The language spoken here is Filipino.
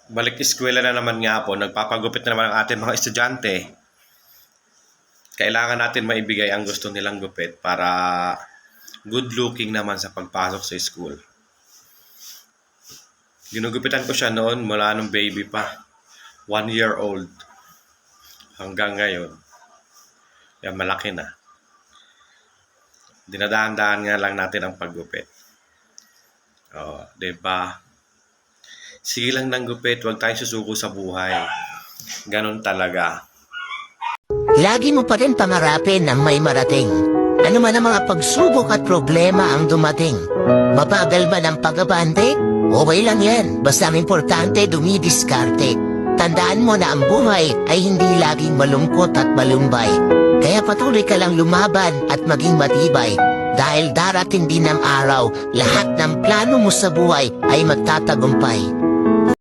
Balik eskwela na naman nga po, nagpapagupit na naman ang ating mga estudyante. Kailangan natin maibigay ang gusto nilang gupit para good looking naman sa pagpasok sa school. Ginugupitan ko siya noon mula nung baby pa, 1 year old, hanggang ngayon. Yan, malaki na. Dinadaan-daan nga lang natin ang paggupit. Oh, 'di ba? Sige lang ng gupit, huwag tayong susuko sa buhay. Ganon talaga. Lagi mo pa rin pangarapin ang may marating. Ano man ang mga pagsubok at problema ang dumating. Mabagal man ang pag-abante? Okay lang yan, basta ang importante dumidiskarte. Tandaan mo na ang buhay ay hindi laging malungkot at malumbay. Kaya patuloy ka lang lumaban at maging matibay. Dahil darating din ang araw, lahat ng plano mo sa buhay ay magtatagumpay.